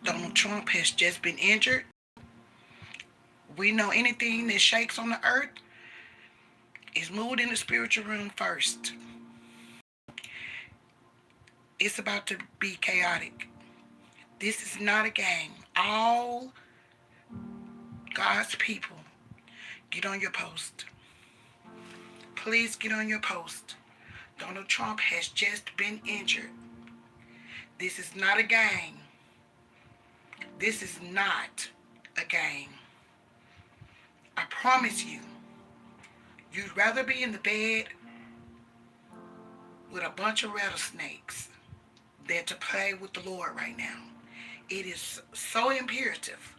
Donald Trump has just been injured. We know anything that shakes on the earth is moved in the spiritual realm first. It's about to be chaotic. This is not a game. All God's people, get on your post. Please get on your post. Donald Trump has just been injured. This is not a game. This is not a game. I promise you, you'd rather be in the bed with a bunch of rattlesnakes than to play with the Lord right now. It is so imperative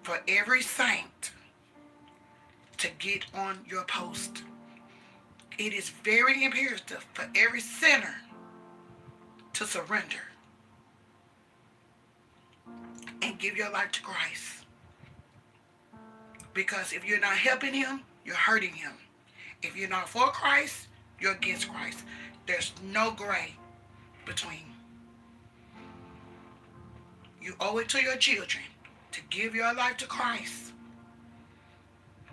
for every saint to get on your post. It is very imperative for every sinner to surrender and give your life to Christ. Because if you're not helping him, you're hurting him. If you're not for Christ, you're against Christ. There's no gray between. You owe it to your children to give your life to Christ.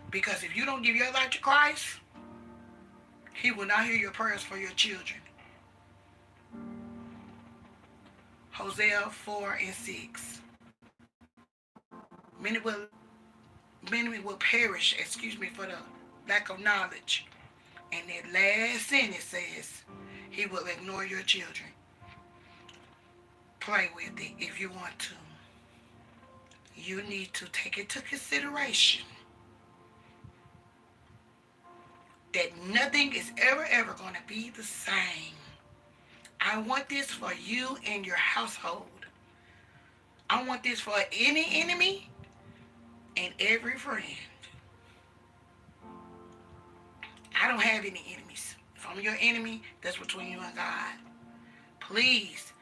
Because if you don't give your life to Christ, he will not hear your prayers for your children. Hosea 4:6. Many will perish, for the lack of knowledge. And that last sentence says, he will ignore your children. Play with it if you want to. You need to take into consideration that nothing is ever going to be the same. I want this for you and your household. I want this for any enemy and every friend. I don't have any enemies. If I'm your enemy, that's between you and God. Please,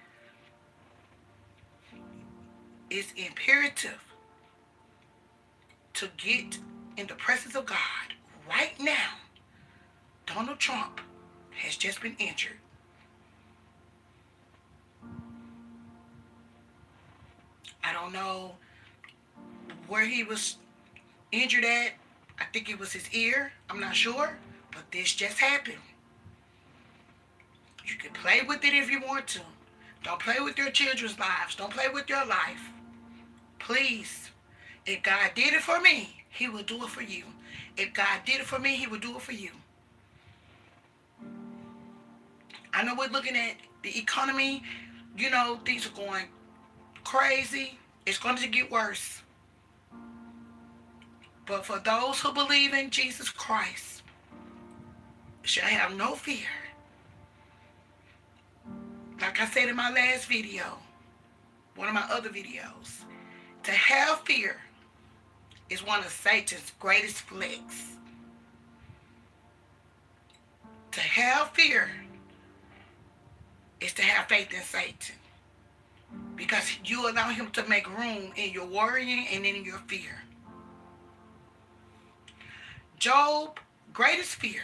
it's imperative to get in the presence of God right now. Donald Trump has just been injured. I don't know where he was injured at. I think it was his ear. I'm not sure. But this just happened. You can play with it if you want to. Don't play with your children's lives. Don't play with your life. Please. If God did it for me, he will do it for you. If God did it for me, he will do it for you. I know we're looking at the economy. Things are going crazy. It's going to get worse. But for those who believe in Jesus Christ, shall have no fear. Like I said in my last video, one of my other videos, to have fear is one of Satan's greatest flicks. To have fear is to have faith in Satan. Because you allow him to make room in your worrying and in your fear. Job's greatest fear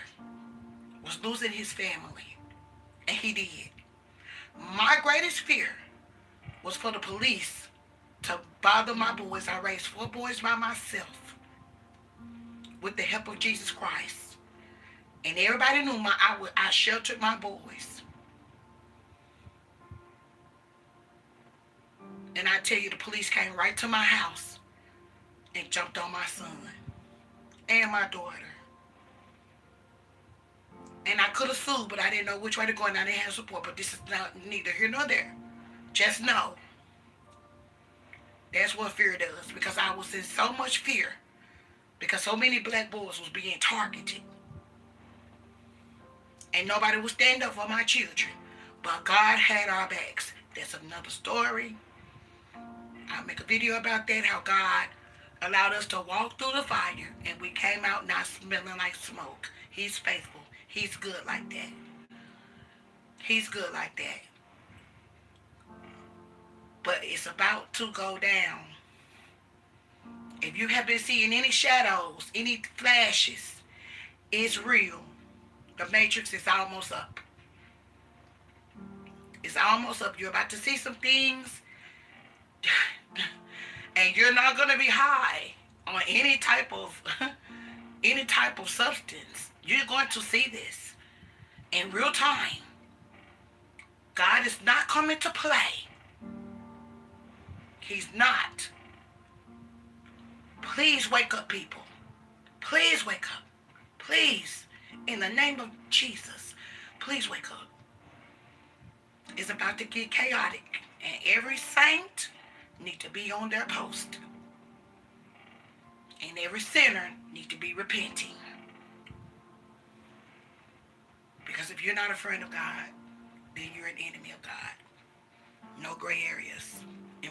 was losing his family. And he did. My greatest fear was for the police to bother my boys. I raised 4 boys by myself with the help of Jesus Christ. And everybody knew I sheltered my boys. And I tell you, the police came right to my house and jumped on my son and my daughter. And I could have sued, but I didn't know which way to go, and I didn't have support. But this is not neither here nor there. Just know. That's what fear does. Because I was in so much fear. Because so many black boys was being targeted. And nobody would stand up for my children. But God had our backs. That's another story. I'll make a video about that, how God allowed us to walk through the fire and we came out not smelling like smoke. He's faithful. He's good like that. He's good like that. But it's about to go down. If you have been seeing any shadows, any flashes, it's real. The matrix is almost up. It's almost up. You're about to see some things And you're not going to be high on any type of any type of substance. You're going to see this in real time. God is not coming to play. He's not. Please wake up, people. Please wake up. Please. In the name of Jesus, please wake up. It's about to get chaotic. And every saint need to be on their post. And every sinner need to be repenting. Because if you're not a friend of God, then you're an enemy of God. No gray areas in